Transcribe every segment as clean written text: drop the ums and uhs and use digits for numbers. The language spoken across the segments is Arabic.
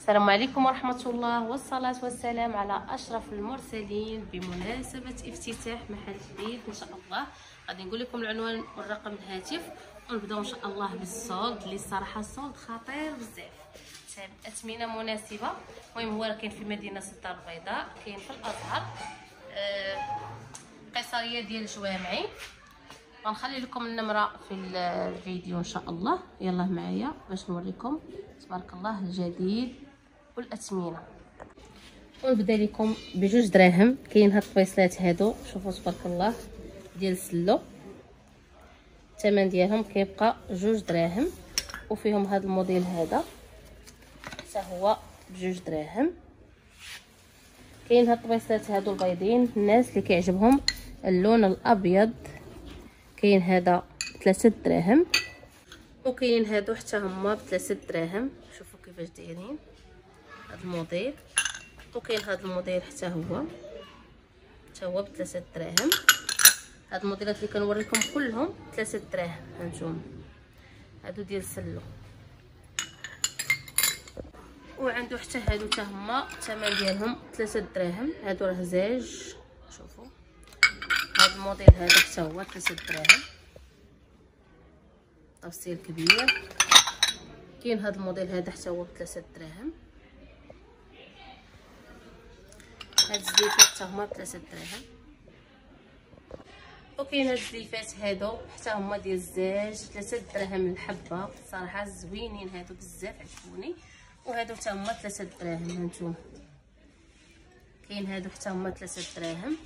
السلام عليكم ورحمة الله والصلاة والسلام على أشرف المرسلين بمناسبة افتتاح محل جديد إن شاء الله. غادي نقول لكم العنوان والرقم الهاتف ونبداو إن شاء الله بالصولد اللي الصراحة الصولد خطير بزاف، أثمنة مناسبة. المهم هو كاين في مدينة الدار البيضاء، كاين في الأزهر، قيصرية ديال الجوامعي. غنخلي لكم النمرة في الفيديو ان شاء الله. يلا معايا باش نوريكم تبارك الله الجديد والاثمنه. ونبدا لكم بجوج دراهم. كاين هاد الطويصلات هادو، شوفوا تبارك الله ديال السلو، الثمن ديالهم كيبقى جوج دراهم. وفيهم هاد الموديل هذا حتى هو بجوج دراهم. كاين هاد الطويصلات هادو البيضين، الناس اللي كيعجبهم اللون الابيض، كاين هذا 3 دراهم، وكاين هادو حتى هما ب3 دراهم. شوفوا كيفاش دايرين هاد الموديل. وكاين هاد الموديل حتى هو ب3 دراهم. هاد الموديلات اللي كنوريكم كلهم 3 دراهم. هانتوما هادو ديال السلو. وعنده حتى هادو حتى هما الثمن ديالهم 3 دراهم. هادو راه زاج. شوفوا هاد الموديل هذا حتى هو 3 دراهم، تفصيل كبير. كاين هاد الموديل هذا حتى هو ب3 دراهم. هاد الزليفات حتى هما ب3 دراهم. وكاين هاد الزليفات هادو حتى هما ديال الزاج 3 دراهم الحبه. صراحه زوينين هادو بزاف، عجبوني. وهادو حتى هما 3 دراهم. هانتوما كاين هادو حتى هما 3 دراهم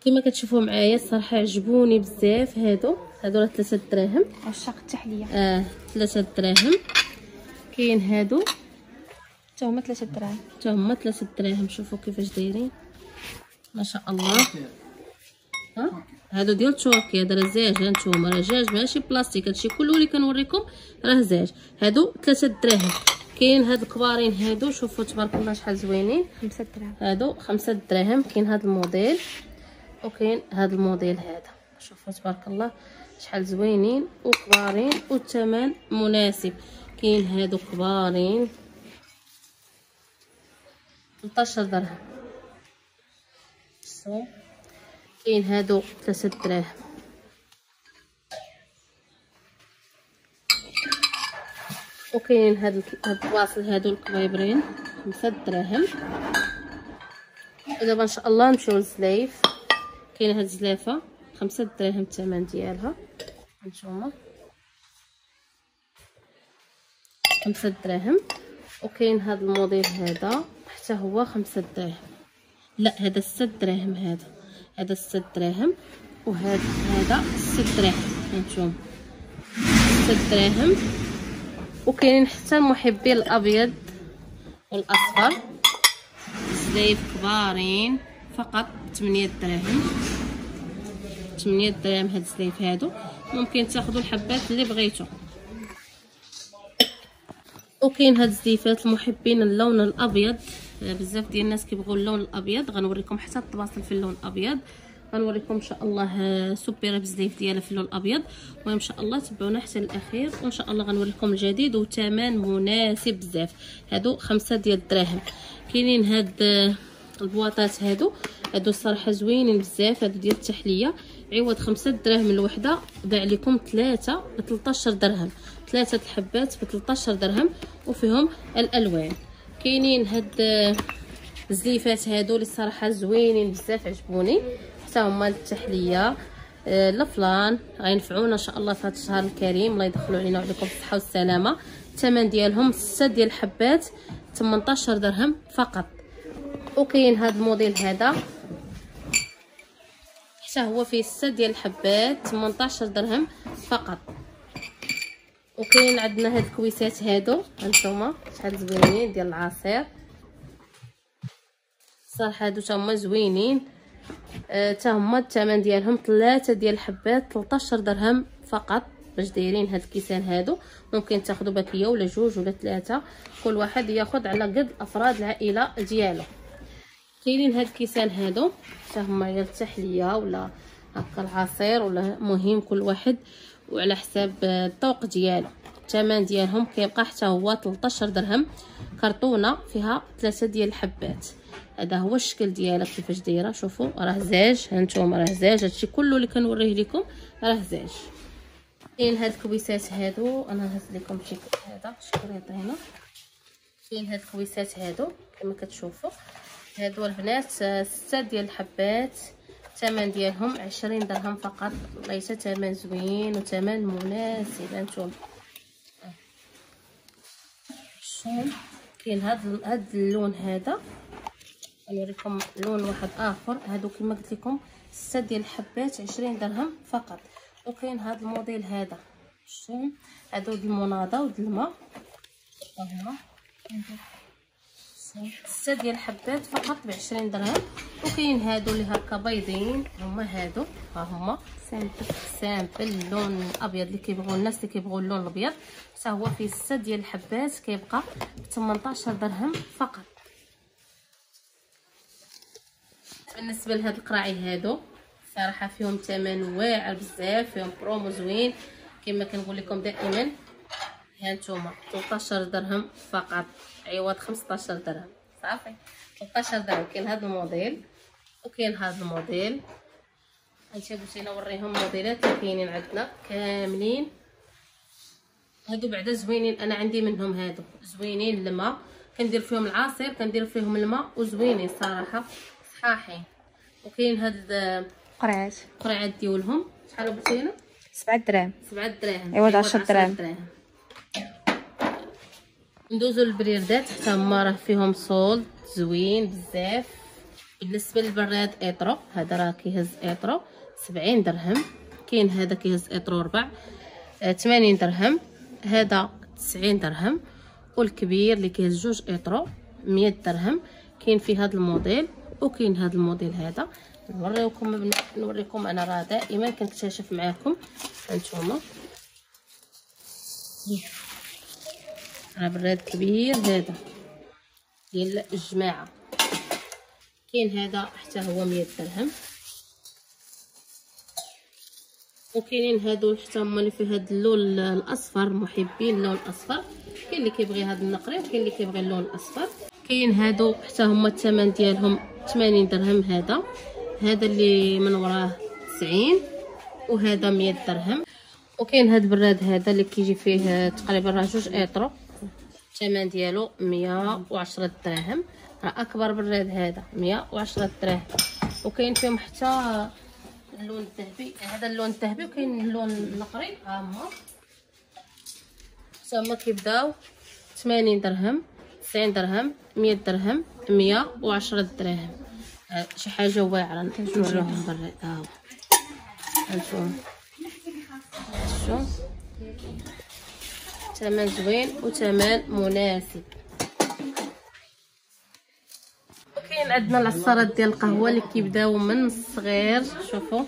كما كتشوفوا معايا. الصراحه عجبوني بزاف هادو راه 3 دراهم. عشاق التحليه 3 دراهم. كاين هادو حتى هما 3 دراهم. حتى هما 3 دراهم. شوفوا كيفاش دايرين ما شاء الله. هادو ديال تركيا. هذا راه زاج. هانتوما راه زاج ماشي بلاستيك. هادشي كله اللي كنوريكم راه زاج. هادو 3 دراهم. كاين هاد الكبارين هادو، شوفوا تبارك الله شحال زوينين. 5 دراهم. هادو 5 دراهم. كاين هاد الموديل وكاين هاد الموديل هذا. شوفوا تبارك الله شحال زوينين وكبارين والثمن مناسب. كاين هادو كبارين 13 درهم. كاين هادو 3 دراهم. وكاين هاد البواصل هادو الكبيبرين 5 دراهم. ودابا ان شاء الله نمشيو للزلايف. كاين هاد الزلافه 5 دراهم الثمن ديالها. هانتوما 5 دراهم. وكاين هاد الموديل هذا حتى هو 5 دراهم. لا هذا 6 دراهم. هذا 6 دراهم. هذا 6 دراهم. هانتوما 6 دراهم. وكاينين حتى محبي الابيض والاصفر، زلايف كبارين فقط 8 دراهم. 8 دراهم هاد الزلايف هادو. ممكن تاخذوا الحبات اللي بغيتو. وكاين هاد الزليفات المحبين اللون الابيض، بزاف ديال الناس كيبغوا اللون الابيض. غنوريكم حتى الطباصل في اللون الابيض. غنوريكم ان شاء الله سوبيره بزليف ديالها في اللون الابيض. المهم ان شاء الله تبعونا حتى الاخير وان شاء الله غنوريكم الجديد وثمن مناسب بزاف. هادو 5 ديال الدراهم. كاينين هاد البواطات هادو الصراحه زوينين بزاف. هادو ديال التحليه عوض 5 دراهم الوحده باع لكم 3 ب 13 درهم. 3 الحبات ب 13 درهم وفيهم الالوان. كاينين هاد الزليفات هادو اللي الصراحه زوينين بزاف، عجبوني. حتى هما للتحليه الفلان غينفعونا ان شاء الله في هذا الشهر الكريم. الله يدخلوا علينا وعليكم بالصحه والسلامه. الثمن ديالهم 6 ديال الحبات 18 درهم فقط. وكاين هذا الموديل هذا حتى هو فيه 6 ديال الحبات 18 درهم فقط. وكاين عندنا هاد الكويسات هادو، هانتوما شحال زوينين ديال العصير. صراحه هادو تا هما زوينين. تا هما الثمن ديالهم 3 ديال الحبات 13 درهم فقط. باش دايرين هاد الكيسان هادو. ممكن تاخذوا باكيه ولا جوج ولا 3، كل واحد ياخذ على قد افراد العائله ديالو. كاينين هاد الكيسان هادو تا هما ديال التحليه ولا هكا العصير، ولا مهم كل واحد وعلى حساب الذوق ديالو. الثمن ديالهم كيبقى حتى هو 13 درهم. كرتونه فيها 3 ديال الحبات. هذا هو الشكل ديالها كيفاش دايره. شوفوا راه زاج، هانتوما راه زاج. هادشي كله اللي كنوريه لكم راه زاج. كاين هاد الكويسات هادو، انا هز لكم شي هذا شكريط هنا. كاين هاد الكويسات هادو كما كتشوفوا، هادو البنات 6 ديال الحبات. الثمن ديالهم 20 درهم فقط. ليس ثمن زوين وثمن مناسب. هانتوما شوف كاين هاد اللون هذا. نوريكم لون واحد اخر. هادو كما قلت لكم 6 ديال الحبات 20 درهم فقط. وكاين هاد الموديل هذا شوف، هادو د المناضه ود الماء. هما 6 ديال الحبات فقط ب20 درهم. وكاين هادو اللي هكا بيضين، هما هادو ها هما سامبل اللون الابيض اللي كيبغوا الناس اللي كيبغوا اللون الابيض. حتى هو فيه 6 ديال الحبات كيبقى ب 18 درهم فقط. بالنسبه لهاد القراعي هادو صراحه فيهم ثمن واعر بزاف، فيهم برومو زوين كما كنقول لكم دائما. هانتوما 13 درهم فقط عوض 15 درهم صافي. 13 درهم. كاين هذا الموديل وكاين هذا الموديل. هانتي بغيتي نوريهم الموديلات اللي كاينين عندنا كاملين. هادو بعدا زوينين، انا عندي منهم هادو زوينين. الماء كندير فيهم العصير، كندير فيهم الماء وزوينين صراحه صحاحين. وكاين هاد قرعات ديالهم شحال بغيتينا؟ 7 دراهم. 7 دراهم عوض 10 دراهم. ندوزو للبريردات حتى هما راه فيهم صول زوين بزاف. بالنسبه للبراد ايطرو، هذا راه كيهز ايطرو 70 درهم. كاين هذا كيهز ايطرو ربع 80 درهم. هذا 90 درهم. والكبير اللي كيهز جوج ايطرو 100 درهم. كاين في هذا الموديل وكاين هذا الموديل هذا. نوريكم انا راه دائما كنكتشف معاكم. هانتوما راه براد كبير هذا ديال الجماعه. كاين هذا حتى هو 100 درهم. وكاينين هادو حتى هما اللي فيه هاد اللون الاصفر، محبين اللون الاصفر. كاين اللي كيبغي هاد النقري وكاين اللي كيبغي اللون الاصفر. كاين هادو حتى هما الثمن ديالهم 80 درهم. هذا اللي من وراه 90 وهذا 100 درهم. وكاين هاد البراد هذا اللي كيجي فيه تقريبا راه جوج ايطرو. الثمن ديالو 110 دراهم. راه اكبر براد هذا 110 دراهم. وكاين فيهم حتى اللون الذهبي، هذا اللون الذهبي. وكاين اللون النقري ها هما حتى هما كيبداو 80 درهم 90 درهم 100 درهم 110 دراهم. شي حاجه واعره. نوريهم براد ها هو. هانتوما شوف ثمن زوين وثمن مناسب. وكاين عندنا العصارات ديال القهوه اللي كيبداو من الصغير. شوفوا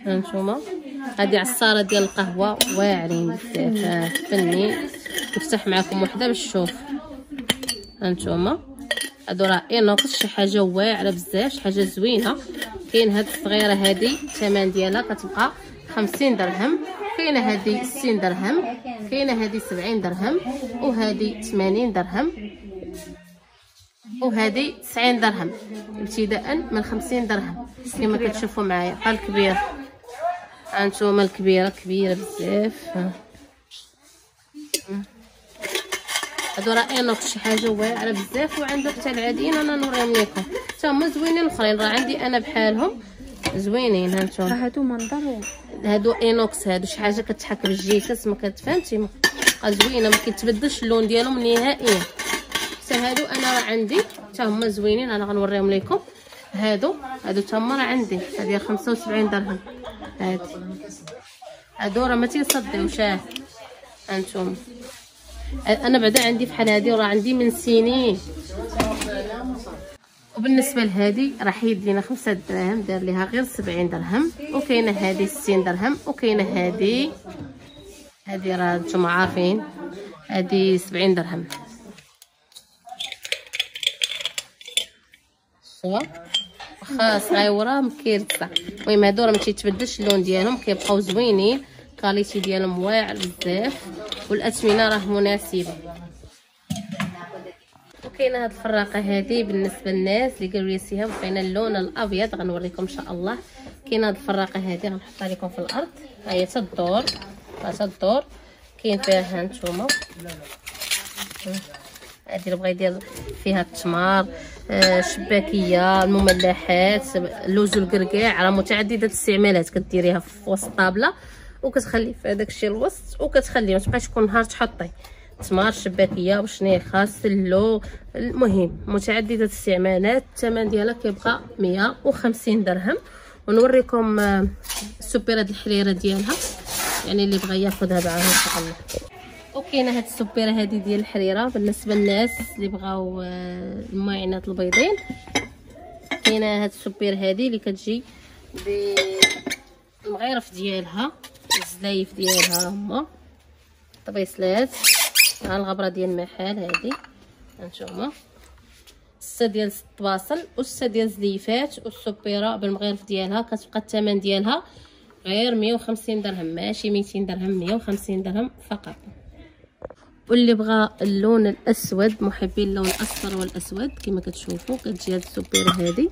هانتوما هذه عصاره ديال القهوه واعرين بزاف. فني نفتح معكم وحده باش تشوف. هانتوما هادو راه اينوكس، شي حاجه واعره بزاف، شي حاجه زوينه. كاين هاد الصغيره هادي الثمن ديالها كتبقى 50 درهم. كاينه هادي 60 درهم. كاينه هادي 70 درهم. وهادي 80 درهم. وهادي 90 درهم ابتداء من 50 درهم كما كتشوفوا معايا. بحال الكبير هانتوما الكبيره كبيره بزاف. هادو راه اينوكس، شي حاجه واعره بزاف. وعنده حتى العاديين انا نوريهم لكم حتى هما زوينين. الاخرين راه عندي انا بحالهم زوينين. هانتوما هادو منظر، هادو اينوكس. هادو شي حاجه كتحك بالجيكاس ما كتفهمتي، زوينه ما كيتبدلش اللون ديالهم نهائيا. حتى هادو انا راه عندي حتى هما زوينين. انا غنوريهم لكم. هادو حتى هما راه عندي. هادي 75 درهم. هادو راه ما تيصدعوش. هانتوما انا بعدا عندي بحال هادي وراه عندي من سنين. وبالنسبه لهادي راه حيد لينا 5 دراهم، دار ليها غير 70 درهم. وكاينه هادي 60 درهم. وكاينه هادي راه نتوما عارفين هادي 70 درهم. واخا صغيوره مكيرصه. المهم هادو راه ما تيتبدلش اللون ديالهم، كيبقاو زوينين الكاليتي ديالهم واعر بزاف والاثمنه راه مناسبه. وكاينه هاد الفراقه هذه بالنسبه للناس اللي قالوا لي سيها بغينا اللون الابيض، غنوريكم ان شاء الله. كاينه هاد الفراقه هذه غنحطها لكم في الارض، ها هي تدور كاين فيها هانتوما هادي اللي بغا يدير فيها التمر، شباكيه، المملحات، اللوز والكركاع، راه متعدده الاستعمالات. كديريها في وسط الطابله وكتخلي في هذاك الشيء الوسط وكتخليه ما تبقاش كل نهار تحطي تمر، شباكيه وشنيخه، سلو، المهم متعدده الاستعمالات. الثمن ديالها كيبقى 150 درهم. ونوريكم السوبيرات الحريره ديالها، يعني اللي بغى ياخذها معاه ان شاء الله. وكاينه هاد السوبيره هذه ديال الحريره بالنسبه للناس اللي بغاو الماعينات البيضين. كاينه هاد السوبير هذه اللي كتجي بالمغيرف ديالها، الزلايف ديالها هما طبيصلات، ها الغبره ديال المحال هذه هانتوما، 6 ديال الطباصل و6 ديال الزليفات. والسوبيره بالمغيرف ديالها كتبقى الثمن ديالها غير 150 درهم، ماشي 200 درهم، 150 درهم فقط. واللي بغى اللون الاسود، محبين اللون الاصفر والاسود كما كتشوفوا، كتجي هاد السوبيره هذه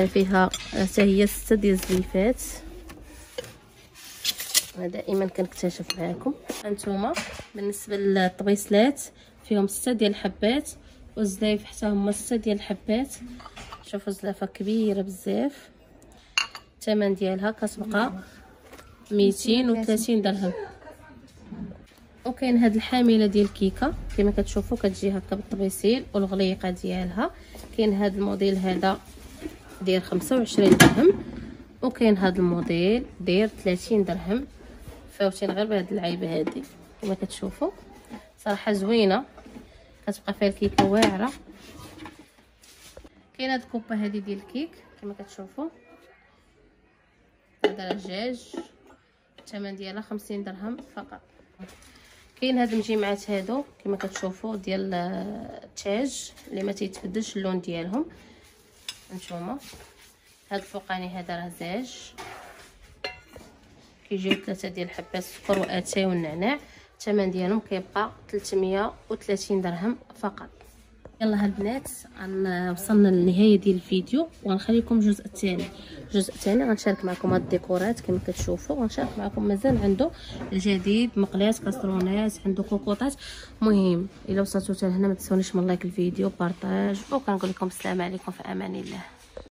فيها حتى هي 6 ديال الزليفات. انا دائما كنكتشف معكم. هانتوما بالنسبه للطبيصلات فيهم 6 ديال الحبات، والزلايف حتى هما 6 ديال الحبات. شوفوا زلافه كبيره بزاف. الثمن ديالها كتبقى 230 درهم. وكاين هاد الحامله ديال الكيكه كما كتشوفوا، كتجي هكا بالطبيسيل والغليقه ديالها. كاين هاد الموديل هذا داير 25 درهم، وكاين هاد الموديل داير 30 درهم. فوتين غير بهاد العيبه هادي كما كتشوفوا، صراحه زوينه، كتبقى فيها الكيكه واعره. كاين هاد الكوبه هادي ديال الكيك كما كتشوفوا، هذا رجاج، الثمن ديالها 50 درهم فقط. كاين هاد المجمعات هادو كما كتشوفوا ديال التاج اللي ما تيتبدلش اللون ديالهم. هانتوما هاد الفوقاني هذا رزاج، كيجيو 3 ديال حبات السكر واتاي والنعناع. الثمن ديالهم كيبقى 330 درهم فقط. يلا البنات وصلنا للنهايه ديال الفيديو، وغنخليكم الجزء الثاني غنشارك معكم هاد الديكورات كما كتشوفوا. غنشارك معكم مازال عنده الجديد، مقلات، كاسرونات، عنده كوكوطات. مهم الا وصلتوا حتى لهنا ما تنسونيش من لايك الفيديو، بارطاج، وكنقول لكم السلام عليكم في امان الله.